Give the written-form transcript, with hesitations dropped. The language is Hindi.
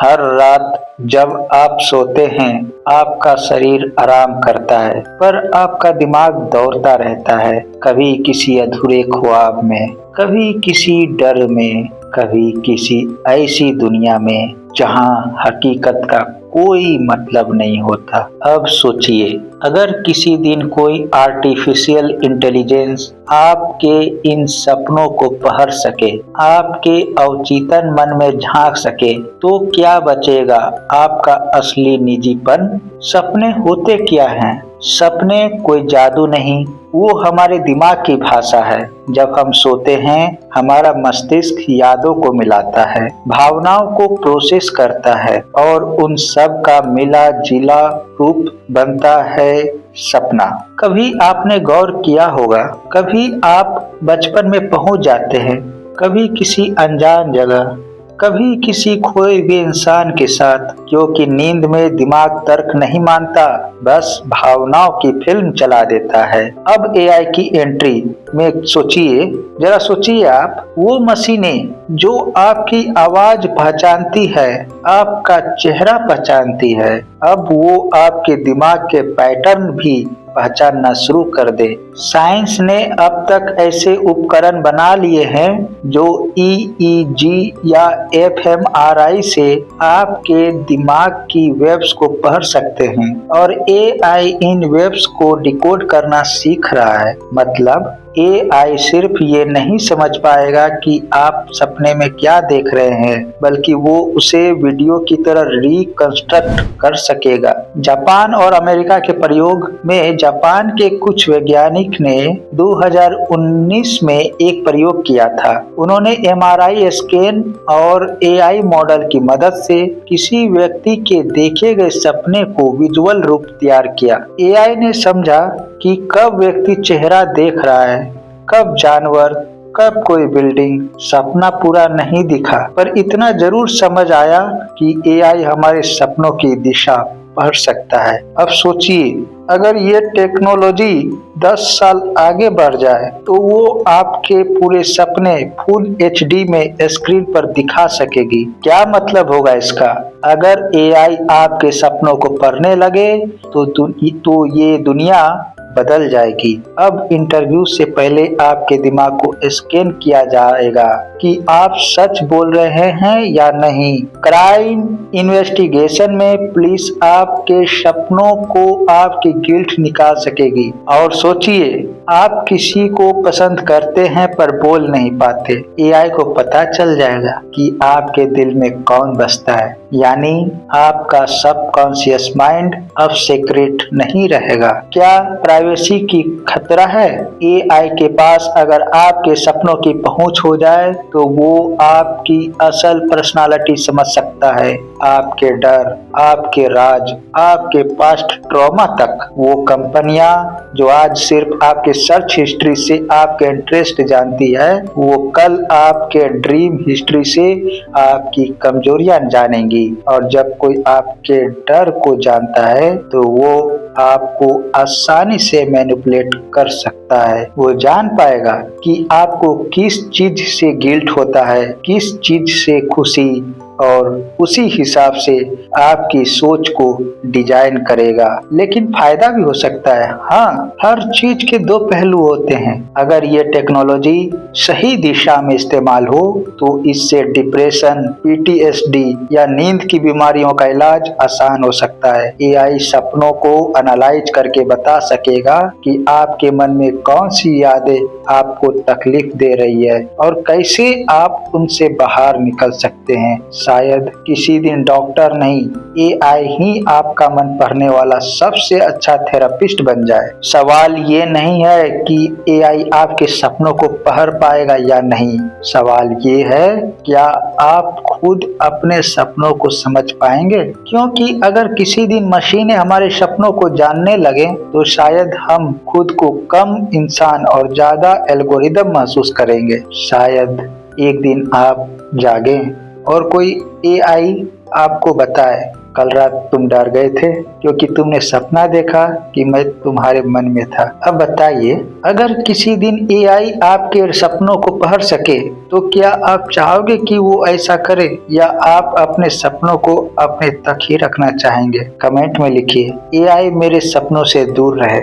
हर रात जब आप सोते हैं, आपका शरीर आराम करता है, पर आपका दिमाग दौड़ता रहता है, कभी किसी अधूरे ख्वाब में, कभी किसी डर में, कभी किसी ऐसी दुनिया में जहां हकीकत का कोई मतलब नहीं होता। अब सोचिए, अगर किसी दिन कोई आर्टिफिशियल इंटेलिजेंस आपके इन सपनों को पढ़ सके, आपके अवचेतन मन में झांक सके, तो क्या बचेगा आपका असली निजीपन? सपने होते क्या हैं? सपने कोई जादू नहीं, वो हमारे दिमाग की भाषा है। जब हम सोते हैं, हमारा मस्तिष्क यादों को मिलाता है, भावनाओं को प्रोसेस करता है और उन सब का मिला जिला रूप बनता है सपना। कभी आपने गौर किया होगा, कभी आप बचपन में पहुंच जाते हैं, कभी किसी अनजान जगह, कभी किसी खोए हुए इंसान के साथ, क्योंकि नींद में दिमाग तर्क नहीं मानता, बस भावनाओं की फिल्म चला देता है। अब एआई की एंट्री में सोचिए, जरा सोचिए आप, वो मशीनें जो आपकी आवाज पहचानती है, आपका चेहरा पहचानती है, अब वो आपके दिमाग के पैटर्न भी पहचानना शुरू कर दे। साइंस ने अब तक ऐसे उपकरण बना लिए हैं जो ईईजी या एफएमआरआई से आपके दिमाग की वेव्स को पढ़ सकते हैं और एआई इन वेव्स को डिकोड करना सीख रहा है। मतलब एआई सिर्फ ये नहीं समझ पाएगा कि आप सपने में क्या देख रहे हैं, बल्कि वो उसे वीडियो की तरह रिकंस्ट्रक्ट कर सकेगा। जापान और अमेरिका के प्रयोग में जापान के कुछ वैज्ञानिक ने 2019 में एक प्रयोग किया था। उन्होंने एमआरआई स्कैन और एआई मॉडल की मदद से किसी व्यक्ति के देखे गए सपने को विजुअल रूप तैयार किया। एआई ने समझा कि कब व्यक्ति चेहरा देख रहा है, कब जानवर, कब कोई बिल्डिंग। सपना पूरा नहीं दिखा, पर इतना जरूर समझ आया कि एआई हमारे सपनों की दिशा पढ़ सकता है। अब सोचिए, अगर ये टेक्नोलॉजी 10 साल आगे बढ़ जाए तो वो आपके पूरे सपने फुल एचडी में स्क्रीन पर दिखा सकेगी। क्या मतलब होगा इसका? अगर एआई आपके सपनों को पढ़ने लगे तो ये दुनिया बदल जाएगी। अब इंटरव्यू से पहले आपके दिमाग को स्कैन किया जाएगा कि आप सच बोल रहे हैं या नहीं। क्राइम इन्वेस्टिगेशन में पुलिस आपके सपनों को आपकी गिल्ट निकाल सकेगी। और सोचिए, आप किसी को पसंद करते हैं पर बोल नहीं पाते, एआई को पता चल जाएगा कि आपके दिल में कौन बसता है। यानी आपका सबकॉन्शियस माइंड अब सीक्रेट नहीं रहेगा। क्या प्राइवेसी की खतरा है? एआई के पास अगर आपके सपनों की पहुंच हो जाए तो वो आपकी असल पर्सनालिटी समझ सकता है, आपके डर, आपके राज, आपके पास्ट ट्रॉमा तक। वो कंपनियां जो आज सिर्फ आपके सर्च हिस्ट्री से आपके इंटरेस्ट जानती है, वो कल आपके ड्रीम हिस्ट्री से आपकी कमजोरियां जानेंगी। और जब कोई आपके डर को जानता है तो वो आपको आसानी से मैनिपुलेट कर सकता है। वो जान पाएगा कि आपको किस चीज से गिल्ट होता है, किस चीज से खुशी, और उसी हिसाब से आपकी सोच को डिजाइन करेगा। लेकिन फायदा भी हो सकता है। हाँ, हर चीज के दो पहलू होते हैं। अगर ये टेक्नोलॉजी सही दिशा में इस्तेमाल हो तो इससे डिप्रेशन, पीटीएसडी या नींद की बीमारियों का इलाज आसान हो सकता है। एआई सपनों को एनालाइज करके बता सकेगा कि आपके मन में कौन सी यादें आपको तकलीफ दे रही है और कैसे आप उनसे बाहर निकल सकते हैं। शायद किसी दिन डॉक्टर नहीं, एआई ही आपका मन पढ़ने वाला सबसे अच्छा थेरेपिस्ट बन जाए। सवाल ये नहीं है कि एआई आपके सपनों को पढ़ पाएगा या नहीं, सवाल ये है क्या आप खुद अपने सपनों को समझ पाएंगे। क्योंकि अगर किसी दिन मशीनें हमारे सपनों को जानने लगे तो शायद हम खुद को कम इंसान और ज्यादा एल्गोरिदम महसूस करेंगे। शायद एक दिन आप जागें और कोई एआई आपको बताए, कल रात तुम डर गए थे क्योंकि तुमने सपना देखा कि मैं तुम्हारे मन में था। अब बताइए, अगर किसी दिन एआई आपके सपनों को पढ़ सके तो क्या आप चाहोगे कि वो ऐसा करे, या आप अपने सपनों को अपने तक ही रखना चाहेंगे? कमेंट में लिखिए, एआई मेरे सपनों से दूर रहे।